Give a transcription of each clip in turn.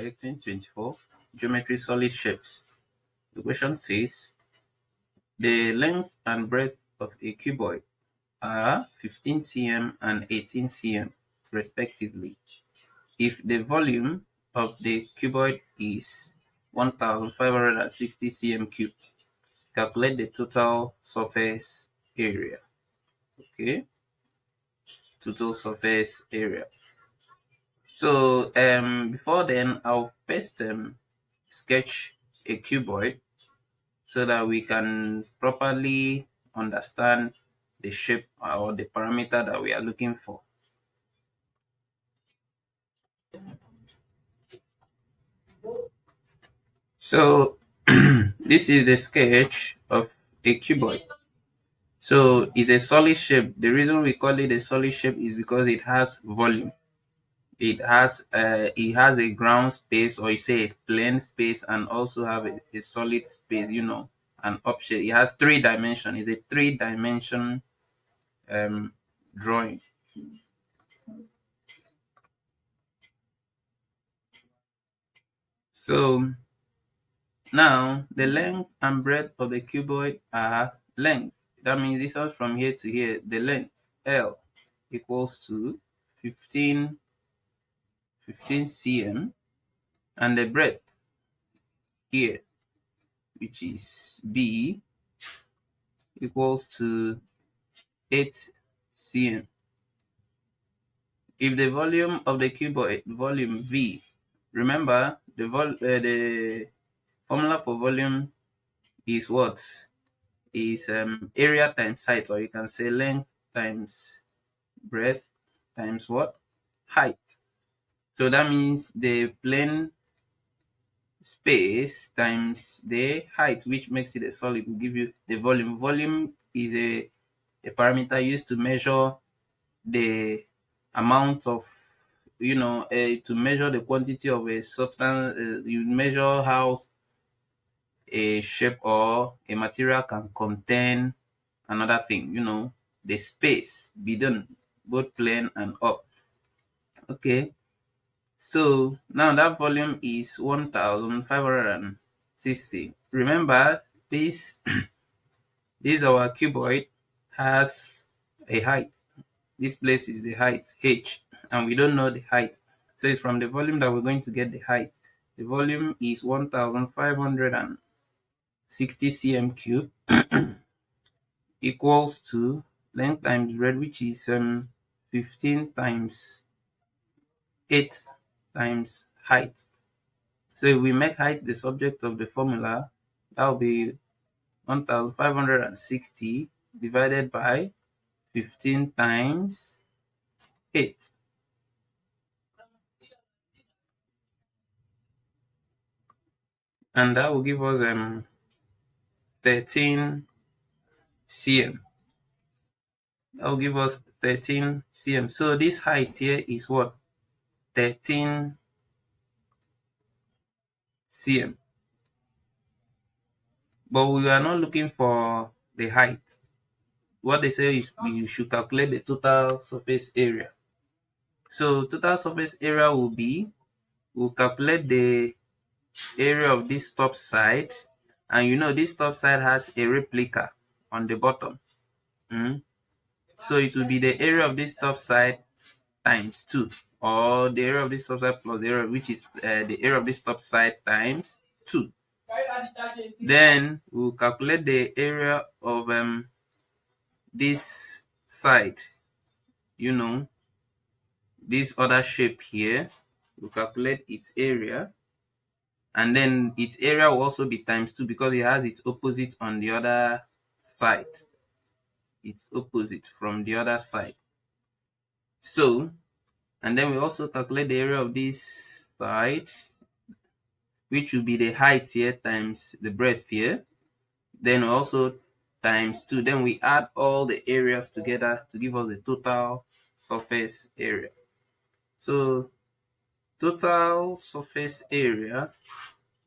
WAEC 2024, Geometry Solid Shapes. The question says, the length and breadth of a cuboid are 15 cm and 18 cm, respectively. If the volume of the cuboid is 1560 cm cubed, calculate the total surface area. Okay, total surface area. So before then, I'll first sketch a cuboid so that we can properly understand the shape or the parameter that we are looking for. So this is the sketch of a cuboid. So it's a solid shape. The reason we call it a solid shape is because it has volume. It has a ground space, or you say a plane space, and also have a solid space, an object. It has 3 dimensions. It's a 3-dimension drawing. So now the length and breadth of the cuboid are length. That means this is from here to here. The length L equals to 15 cm, and the breadth here, which is B, equals to 8 cm. If the volume of the cuboid, volume V, remember the formula for volume is what? Is area times height, or you can say length times breadth times what? Height. So that means the plane space times the height, which makes it a solid, will give you the volume. Volume is a parameter used to measure the amount of, to measure the quantity of a substance. You measure how a shape or a material can contain another thing, the space between both plane and up. Okay, so now that volume is 1560. Remember, this our cuboid has a height. This place is the height h, and we don't know the height, so it's from the volume that we're going to get the height. The volume is 1560 cm cube equals to length times breadth, which is 15 times 8 times height. So if we make height the subject of the formula, that will be 1560 divided by 15 times 8. And that will give us 13 cm. That will give us 13 cm. So this height here is what? 13 cm. But we are not looking for the height. What they say is you should calculate the total surface area. So total surface area will be, we'll calculate the area of this top side, and this top side has a replica on the bottom. So it will be the area of this top side times 2, or the area of this top side plus the area, which is the area of this top side times 2. Then we'll calculate the area of this side, this other shape here. We'll calculate its area, and then its area will also be times 2 because it has its opposite on the other side. Its opposite from the other side. So, and then we also calculate the area of this side, which will be the height here times the breadth here. Then also times 2. Then we add all the areas together to give us the total surface area. So total surface area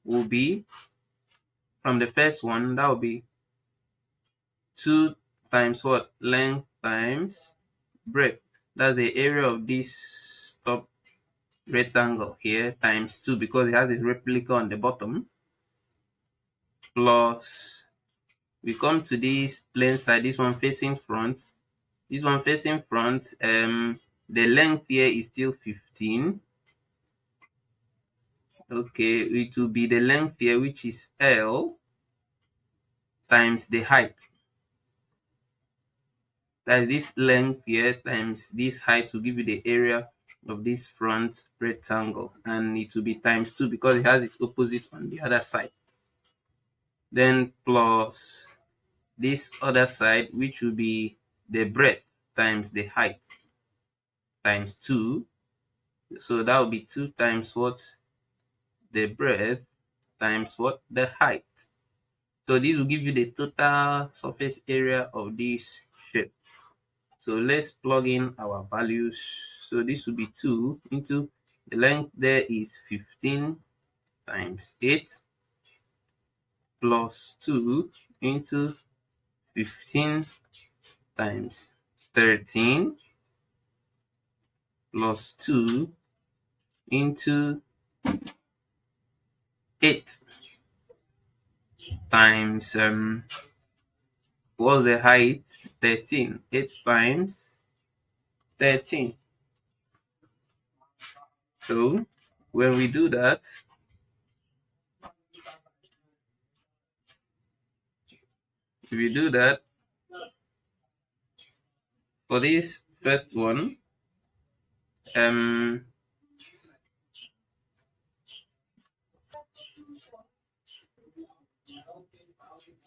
will be, from the first one, that will be 2 times what? Length times breadth. That's the area of this top rectangle here times 2 because it has a replica on the bottom, plus we come to this plane side, this one facing front. This one facing front, the length here is still 15. Okay, it will be the length here, which is L, times the height. That is this length here times this height will give you the area of this front rectangle, and it will be times 2 because it has its opposite on the other side. Then plus this other side, which will be the breadth times the height, times 2. So that will be 2 times what? The breadth times what? The height. So this will give you the total surface area of this shape. So let's plug in our values. So this will be 2 into the length there is 15 times 8 plus 2 into 15 times 13 plus 2 into 8 times what's the height? 13. 8 times 13. So when we do that, if we do that for this first one,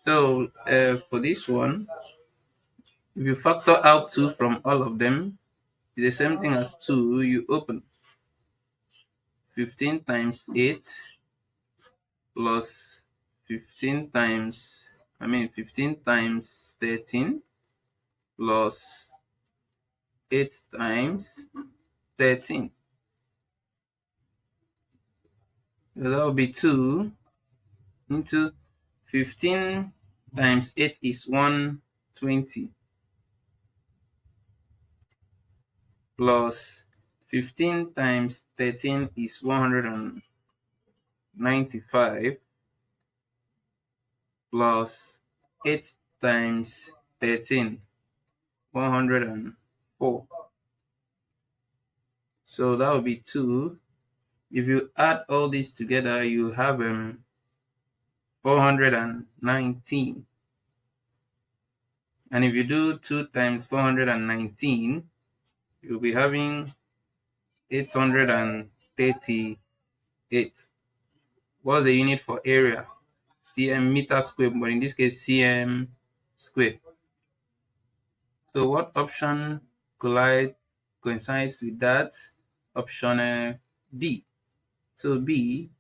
so for this one, if you factor out 2 from all of them, it's the same thing as 2. You open 15 times 8 plus 15 times, 15 times 13 plus 8 times 13. So that will be 2 into 15 times 8 is 120 plus 15 times 13 is 195 plus 8 times 13, 104. So that will be 2. If you add all this together, you have 419. And if you do 2 times 419, you'll be having 838. What's the unit for area? cm, meter square, but in this case cm square. So what option coincides with that? Option B. So B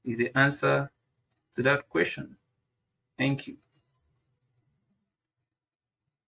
is the answer to that question. Thank you.